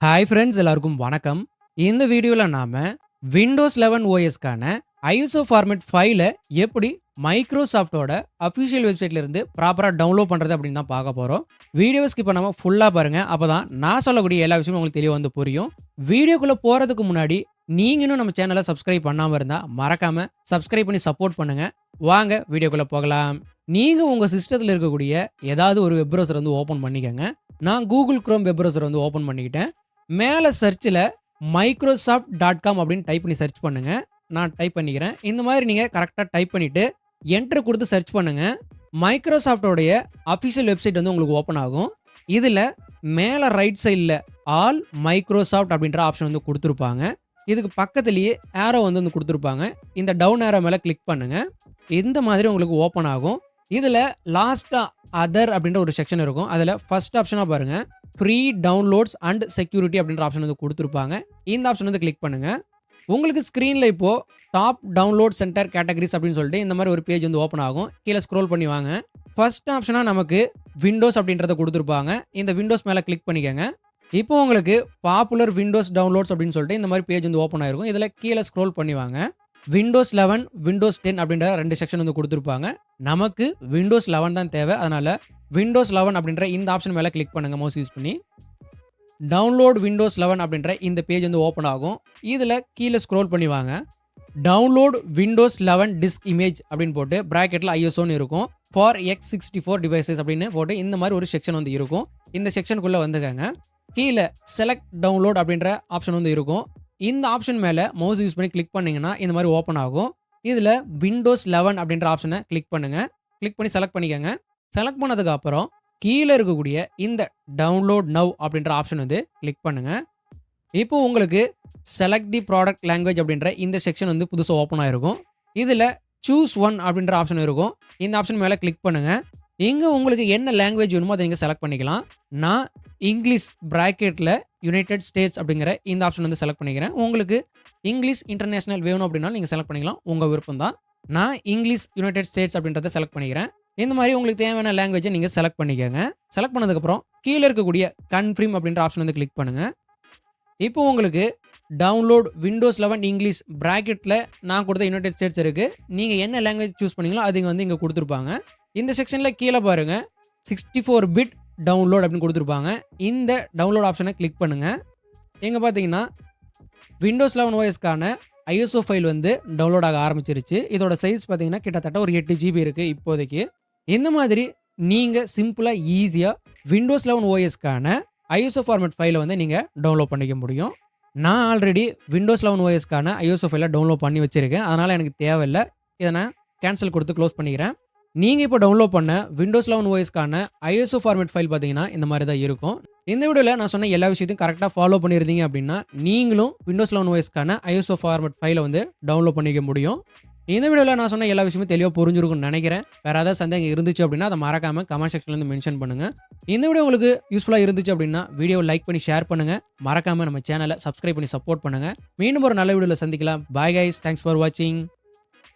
Hi friends, எல்லாருக்கும் வணக்கம். இந்த வீடியோல நாம விண்டோஸ் 11 ஓஎஸ்க்கான ஐஎஸ்ஓ ஃபார்மேட் ஃபைல எப்படி மைக்ரோசாஃப்ட்டோட அஃபிஷியல் வெப்சைட்ல இருந்து ப்ராப்பரா டவுன்லோட் பண்றது அப்படின்னு தான் பார்க்க போறோம். வீடியோ ஸ்கிப் பண்ணாம ஃபுல்லா பாருங்க. அப்பதான் நான் சொல்லக்கூடிய எல்லா விஷயமும் உங்களுக்கு தெளிவா வந்து புரியும். வீடியோக்குள்ள போறதுக்கு முன்னாடி நீங்க இன்னும் நம்ம சேனலை சப்ஸ்கிரைப் பண்ணாம இருந்தா மறக்காம சப்ஸ்கிரைப் பண்ணி சப்போர்ட் பண்ணுங்க. வாங்க வீடியோக்குள்ள போகலாம். நீங்க உங்க சிஸ்டத்துல இருக்கக்கூடிய ஏதாவது ஒரு வெப் ப்ரௌசர் வந்து ஓபன் பண்ணிக்கங்க. நான் கூகுள் குரோம் வெப் ப்ரௌசர் வந்து ஓபன் பண்ணிக்கிட்டேன். மேல சர்ச்ல microsoft.com அப்படின்னு டைப் பண்ணி சர்ச் பண்ணுங்க. நான் டைப் பண்ணிக்கிறேன். இந்த மாதிரி நீங்க கரெக்ட்டா டைப் பண்ணிட்டு என்டர் கொடுத்து சர்ச் பண்ணுங்க. மைக்ரோசாஃப்ட்டோடைய அஃபிஷியல் வெப்சைட் வந்து உங்களுக்கு ஓப்பன் ஆகும். இதுல மேல ரைட் சைடுல ஆல் மைக்ரோசாஃப்ட் அப்படின்ற ஆப்ஷன் வந்து கொடுத்துருப்பாங்க. இதுக்கு பக்கத்திலேயே ஆரோ வந்து கொடுத்துருப்பாங்க. இந்த டவுன் ஆரோ மேல கிளிக் பண்ணுங்க. இந்த மாதிரி உங்களுக்கு ஓப்பன் ஆகும். இதுல லாஸ்டா அதர் அப்படின்ற ஒரு செக்ஷன் இருக்கும். அதுல ஃபர்ஸ்ட் ஆப்ஷனா பாருங்க, ஃப்ரீ டவுன்லோட்ஸ் அண்ட் செக்யூரிட்டி அப்படின்ற ஆப்ஷன் வந்து கொடுத்துருப்பாங்க. இந்த ஆப்ஷன் வந்து கிளிக் பண்ணுங்க. உங்களுக்கு ஸ்க்ரீனில் இப்போ டாப் டவுன்லோட் சென்டர் கேட்டகரிஸ் அப்படின்னு சொல்லிட்டு இந்த மாதிரி ஒரு பேஜ் வந்து ஓப்பன் ஆகும். கீழே ஸ்க்ரோல் பண்ணி வாங்க. ஃபர்ஸ்ட் ஆப்ஷனாக நமக்கு விண்டோஸ் அப்படின்றத கொடுத்துருப்பாங்க. இந்த விண்டோஸ் மேலே கிளிக் பண்ணிக்கோங்க. இப்போ உங்களுக்கு பாப்புலர் விண்டோஸ் டவுன்லோட்ஸ் அப்படின்னு சொல்லிட்டு இந்த மாதிரி பேஜ் வந்து ஓப்பன் ஆயிருக்கும். இதில் கீழே ஸ்க்ரோல் பண்ணி வாங்க. விண்டோஸ் 11 விண்டோஸ் 10 அப்படின்ற 2 செக்ஷன் வந்து கொடுத்துருப்பாங்க. நமக்கு விண்டோஸ் 11 தான் தேவை. அதனால விண்டோஸ் 11 அப்படின்ற இந்த ஆப்ஷன் மேலே கிளிக் பண்ணுங்க மவுஸ் யூஸ் பண்ணி. டவுன்லோட் விண்டோஸ் 11 அப்படின்ற இந்த பேஜ் வந்து ஓப்பன் ஆகும். இதில் கீழே ஸ்க்ரோல் பண்ணி வாங்க. டவுன்லோட் விண்டோஸ் 11 டிஸ்க் இமேஜ் அப்படின்னு போட்டு ப்ராக்கெட்டில் ஐஎஸ்ஓன்னு இருக்கும். ஃபார் X64 டிவைசஸ் அப்படின்னு போட்டு இந்த மாதிரி ஒரு செக்ஷன் வந்து இருக்கும். இந்த செக்ஷனுக்குள்ளே வந்துக்கங்க. கீழே செலக்ட் டவுன்லோட் அப்படின்ற ஆப்ஷன் வந்து இருக்கும். இந்த ஆப்ஷன் மேலே மவுஸ் யூஸ் பண்ணி கிளிக் பண்ணிங்கன்னா இந்த மாதிரி ஓப்பன் ஆகும். இதில் விண்டோஸ் 11 அப்படின்ற ஆப்ஷனை கிளிக் பண்ணுங்கள். கிளிக் பண்ணி செலக்ட் பண்ணிக்கோங்க. செலக்ட் பண்ணதுக்கு அப்புறம் கீழே இருக்கக்கூடிய இந்த டவுன்லோட் நவ் அப்படின்ற ஆப்ஷன் வந்து கிளிக் பண்ணுங்கள். இப்போ உங்களுக்கு செலக்ட் தி ப்ராடக்ட் லாங்குவேஜ் அப்படின்ற இந்த செக்ஷன் வந்து புதுசாக ஓப்பன் ஆகிருக்கும். இதில் சூஸ் ஒன் அப்படின்ற ஆப்ஷன் இருக்கும். இந்த ஆப்ஷன் மேலே கிளிக் பண்ணுங்கள். இங்கே உங்களுக்கு என்ன லாங்குவேஜ் வேணுமோ அதை நீங்கள் செலக்ட் பண்ணிக்கலாம். நான் இங்கிலீஷ் ப்ராக்கெட்டில் யுனைடெட் ஸ்டேட்ஸ் அப்படிங்கிற இந்த ஆப்ஷன் வந்து செலக்ட் பண்ணிக்கிறேன். உங்களுக்கு இங்கிலீஷ் இன்டர்நேஷனல் வேணும் அப்படின்னா நீங்கள் செலக்ட் பண்ணிக்கலாம். உங்கள் விருப்பம் தான். நான் இங்கிலீஷ் யுனைடெட் ஸ்டேட்ஸ் அப்படின்றத செலக்ட் பண்ணிக்கிறேன். இந்த மாதிரி உங்களுக்கு தேவையான லாங்குவேஜை நீங்கள் செலக்ட் பண்ணிக்கோங்க. செலக்ட் பண்ணதுக்கப்புறம் கீழே இருக்கக்கூடிய கன்ஃபர்ம் அப்படின்ற ஆப்ஷன் வந்து கிளிக் பண்ணுங்கள். இப்போ உங்களுக்கு டவுன்லோட் விண்டோஸ் 11 இங்கிலீஷ் ப்ராக்கெட்டில் நான் கொடுத்த யுனைடெட் ஸ்டேட்ஸ் இருக்குது. நீங்கள் என்ன லாங்குவேஜ் சூஸ் பண்ணீங்களோ அது வந்து இங்கே கொடுத்துருப்பாங்க. இந்த செக்ஷனில் கீழே பாருங்கள் 64 பிட் டவுன்லோட் அப்படின்னு கொடுத்துருப்பாங்க. இந்த டவுன்லோட் ஆப்ஷனை கிளிக் பண்ணுங்கள். எங்கே பார்த்தீங்கன்னா விண்டோஸ் 11 ஓஎஸ்க்கான ஐஎஸ்ஓ ஃபைல் வந்து டவுன்லோட் ஆக ஆரம்பிச்சிருச்சு. இதோட சைஸ் பார்த்தீங்கன்னா கிட்டத்தட்ட ஒரு 8 GB இருக்குது இப்போதைக்கு. இந்த மாதிரி நீங்கள் சிம்பிளாக ஈஸியாக விண்டோஸ் 11 ஓஎஸ்க்கான ஐஎஸ்ஓ ஃபார்மேட் ஃபைலை வந்து நீங்கள் டவுன்லோட் பண்ணிக்க முடியும். நான் ஆல்ரெடி விண்டோஸ் 11 ஓஎஸ்க்கான ஐஎஸ்ஓ ஃபைலை டவுன்லோட் பண்ணி வச்சுருக்கேன். அதனால் எனக்கு தேவையில்லை. இதை நான் கேன்சல் கொடுத்து க்ளோஸ் பண்ணிக்கிறேன். நீங்கள் இப்போ டவுன்லோட் பண்ண விண்டோஸ் 11 ஓஎஸ்க்கான ஐஎஸ்ஓ ஃபார்மேட் ஃபைல் பார்த்தீங்கன்னா இந்த மாதிரி தான் இருக்கும். இந்த வீடியோவில் நான் சொன்ன எல்லா விஷயத்தையும் கரெக்டாக ஃபாலோ பண்ணியிருந்தீங்க அப்படின்னா நீங்களும் விண்டோஸ் 11 ஓஎஸ்க்கான ஐஎஸ்ஓ ஃபார்மேட் ஃபைலை வந்து டவுன்லோட் பண்ணிக்க முடியும். இந்த வீடியோவில் நான் சொன்ன எல்லா விஷயமும் தெளிவாக புரிஞ்சிருக்கும்னு நினைக்கிறேன். வேறு ஏதாவது சந்தேகம் இருந்துச்சு அப்படின்னா அதை மறக்காமல் கமெண்ட் செக்ஷன்லேருந்து மென்ஷன் பண்ணுங்கள். இந்த வீடியோ உங்களுக்கு யூஸ்ஃபுல்லாக இருந்துச்சு அப்படின்னா வீடியோவை லைக் பண்ணி ஷேர் பண்ணுங்கள். மறக்காமல் நம்ம சேனலை சப்ஸ்கிரைப் பண்ணி சப்போர்ட் பண்ணுங்கள். மீண்டும் ஒரு நல்ல வீடியோவில் சந்திக்கலாம். பாய் கைஸ், தேங்க்ஸ் ஃபார் வாட்சிங்.